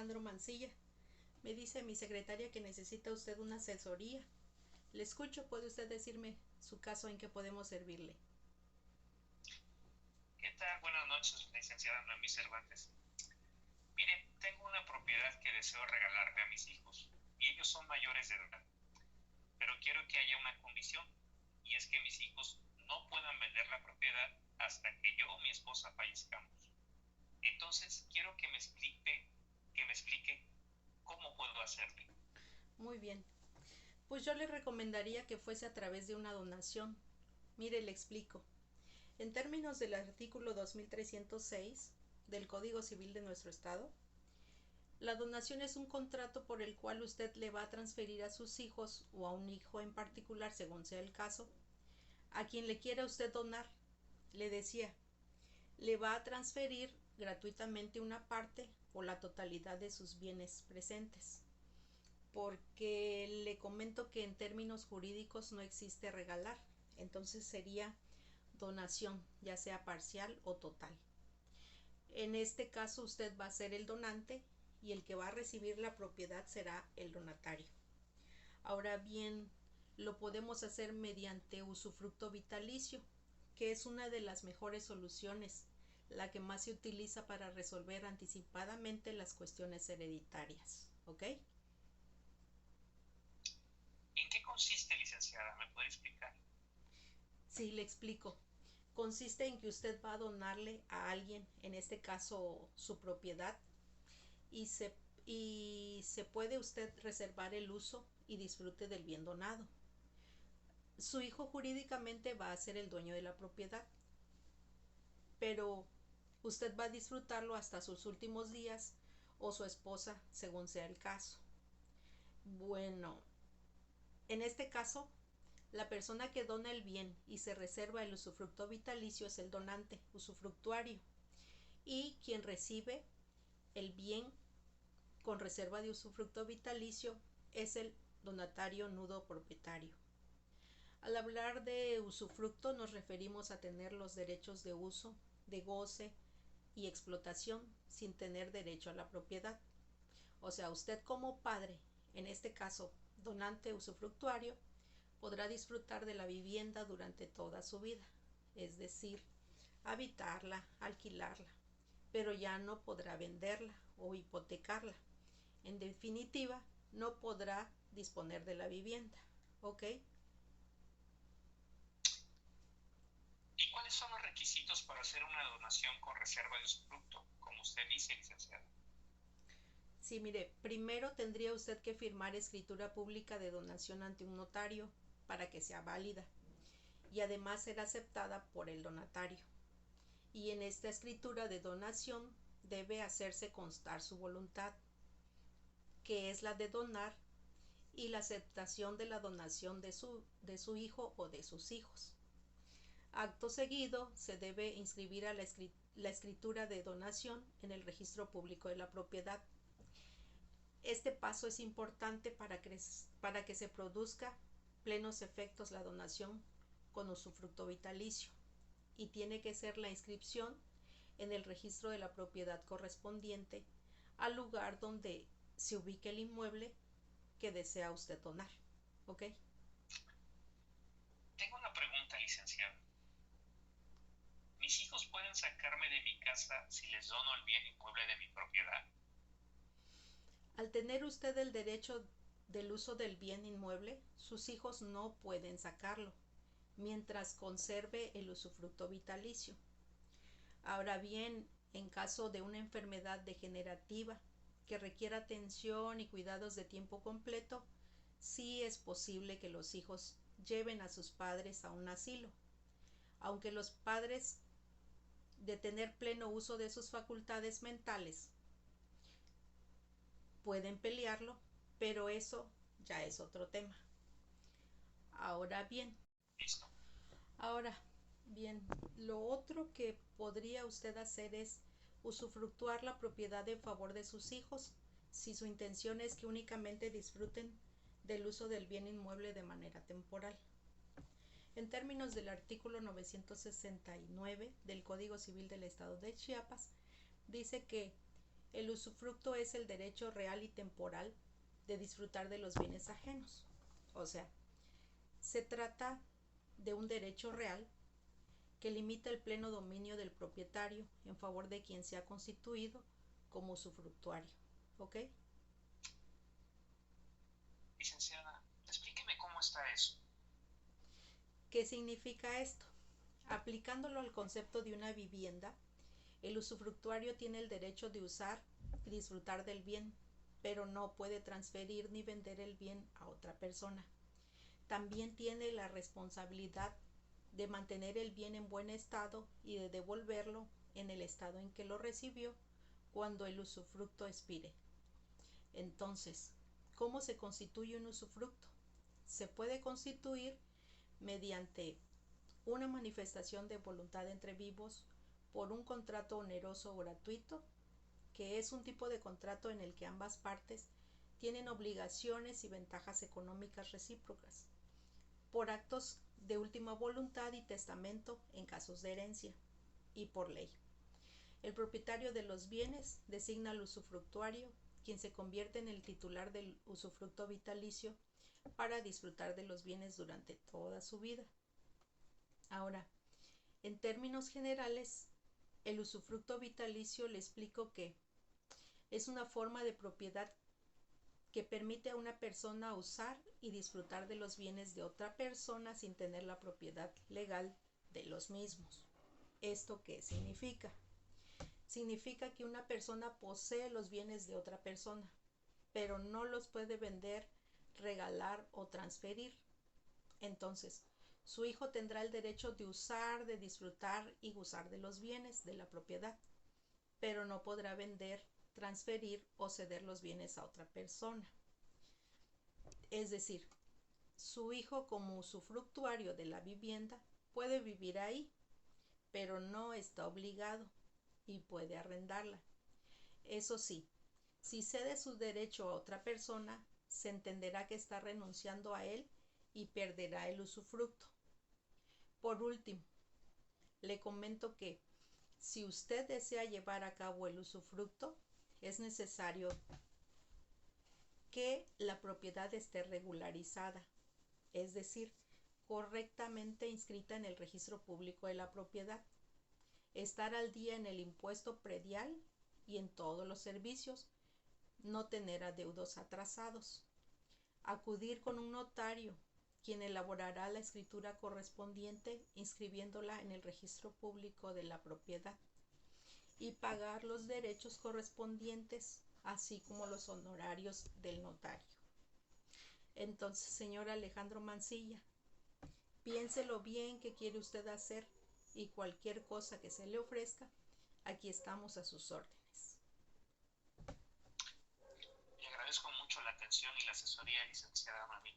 Alejandro Mancilla. Me dice mi secretaria que necesita usted una asesoría. Le escucho, ¿puede usted decirme su caso en que podemos servirle? ¿Qué tal? Buenas noches, licenciada Noemí Cervantes. Mire, tengo una propiedad que deseo regalarle a mis hijos y ellos son mayores de edad, pero quiero que haya una condición y es que mis hijos no puedan vender la propiedad hasta que yo o mi esposa fallezcamos. Entonces, quiero que me explique cómo puedo hacerlo. Muy bien. Pues yo le recomendaría que fuese a través de una donación. Mire, le explico. En términos del artículo 2306 del Código Civil de nuestro Estado, la donación es un contrato por el cual usted le va a transferir a sus hijos o a un hijo en particular, según sea el caso, a quien le quiera usted donar. Le decía, le va a transferir gratuitamente una parte o la totalidad de sus bienes presentes. Porque le comento que en términos jurídicos no existe regalar, entonces sería donación, ya sea parcial o total. En este caso usted va a ser el donante y el que va a recibir la propiedad será el donatario. Ahora bien, lo podemos hacer mediante usufructo vitalicio, que es una de las mejores soluciones, la que más se utiliza para resolver anticipadamente las cuestiones hereditarias. ¿Ok? ¿En qué consiste, licenciada? ¿Me puede explicar? Sí, le explico. Consiste en que usted va a donarle a alguien, en este caso su propiedad, y se puede usted reservar el uso y disfrute del bien donado. Su hijo jurídicamente va a ser el dueño de la propiedad, pero usted va a disfrutarlo hasta sus últimos días o su esposa, según sea el caso. Bueno, en este caso, la persona que dona el bien y se reserva el usufructo vitalicio es el donante, usufructuario, y quien recibe el bien con reserva de usufructo vitalicio es el donatario nudo propietario. Al hablar de usufructo nos referimos a tener los derechos de uso, de goce y explotación sin tener derecho a la propiedad. O sea, usted como padre, en este caso donante usufructuario, podrá disfrutar de la vivienda durante toda su vida, es decir, habitarla, alquilarla, pero ya no podrá venderla o hipotecarla. En definitiva, no podrá disponer de la vivienda. ¿Ok? ¿Y cuáles son los requisitos para hacer una donación con reserva de usufructo, como usted dice, licenciada? Sí, mire, primero tendría usted que firmar escritura pública de donación ante un notario para que sea válida y además ser aceptada por el donatario. Y en esta escritura de donación debe hacerse constar su voluntad, que es la de donar, y la aceptación de la donación de su hijo o de sus hijos. Acto seguido, se debe inscribir a la escritura de donación en el registro público de la propiedad. Este paso es importante para que se produzca plenos efectos la donación con usufructo vitalicio, y tiene que ser la inscripción en el registro de la propiedad correspondiente al lugar donde se ubique el inmueble que desea usted donar. ¿Ok? Tengo una pregunta, licenciada. ¿Mis hijos pueden sacarme de mi casa si les dono el bien inmueble de mi propiedad? Al tener usted el derecho del uso del bien inmueble, sus hijos no pueden sacarlo, mientras conserve el usufructo vitalicio. Ahora bien, en caso de una enfermedad degenerativa que requiera atención y cuidados de tiempo completo, sí es posible que los hijos lleven a sus padres a un asilo, aunque los padres, de tener pleno uso de sus facultades mentales, pueden pelearlo, pero eso ya es otro tema. Ahora bien, Listo. ahora bien, lo otro que podría usted hacer es usufructuar la propiedad en favor de sus hijos, si su intención es que únicamente disfruten del uso del bien inmueble de manera temporal. En términos del artículo 969 del Código Civil del Estado de Chiapas, dice que El usufructo es el derecho real y temporal de disfrutar de los bienes ajenos. O sea, se trata de un derecho real que limita el pleno dominio del propietario en favor de quien se ha constituido como usufructuario. ¿Ok? Licenciada, explíqueme cómo está eso. ¿Qué significa esto? Aplicándolo al concepto de una vivienda, el usufructuario tiene el derecho de usar y disfrutar del bien, pero no puede transferir ni vender el bien a otra persona. También tiene la responsabilidad de mantener el bien en buen estado y de devolverlo en el estado en que lo recibió cuando el usufructo expire. Entonces, ¿cómo se constituye un usufructo? Se puede constituir mediante una manifestación de voluntad entre vivos por un contrato oneroso o gratuito, que es un tipo de contrato en el que ambas partes tienen obligaciones y ventajas económicas recíprocas, por actos de última voluntad y testamento en casos de herencia, y por ley. El propietario de los bienes designa al usufructuario, quien se convierte en el titular del usufructo vitalicio para disfrutar de los bienes durante toda su vida. Ahora, en términos generales, el usufructo vitalicio le explico que es una forma de propiedad que permite a una persona usar y disfrutar de los bienes de otra persona sin tener la propiedad legal de los mismos. ¿Esto qué significa? Significa que una persona posee los bienes de otra persona, pero no los puede vender, regalar o transferir. Entonces, su hijo tendrá el derecho de usar, de disfrutar y gozar de los bienes de la propiedad, pero no podrá vender, transferir o ceder los bienes a otra persona. Es decir, su hijo como usufructuario de la vivienda puede vivir ahí, pero no está obligado y puede arrendarla. Eso sí, si cede su derecho a otra persona, se entenderá que está renunciando a él y perderá el usufructo. Por último, le comento que si usted desea llevar a cabo el usufructo, es necesario que la propiedad esté regularizada, es decir, correctamente inscrita en el registro público de la propiedad, estar al día en el impuesto predial y en todos los servicios, no tener adeudos atrasados, acudir con un notario, quien elaborará la escritura correspondiente inscribiéndola en el registro público de la propiedad, y pagar los derechos correspondientes, así como los honorarios del notario. Entonces, señor Alejandro Mancilla, piénselo bien qué quiere usted hacer y cualquier cosa que se le ofrezca, aquí estamos a sus órdenes. Le agradezco mucho la atención y la asesoría, licenciada Mami.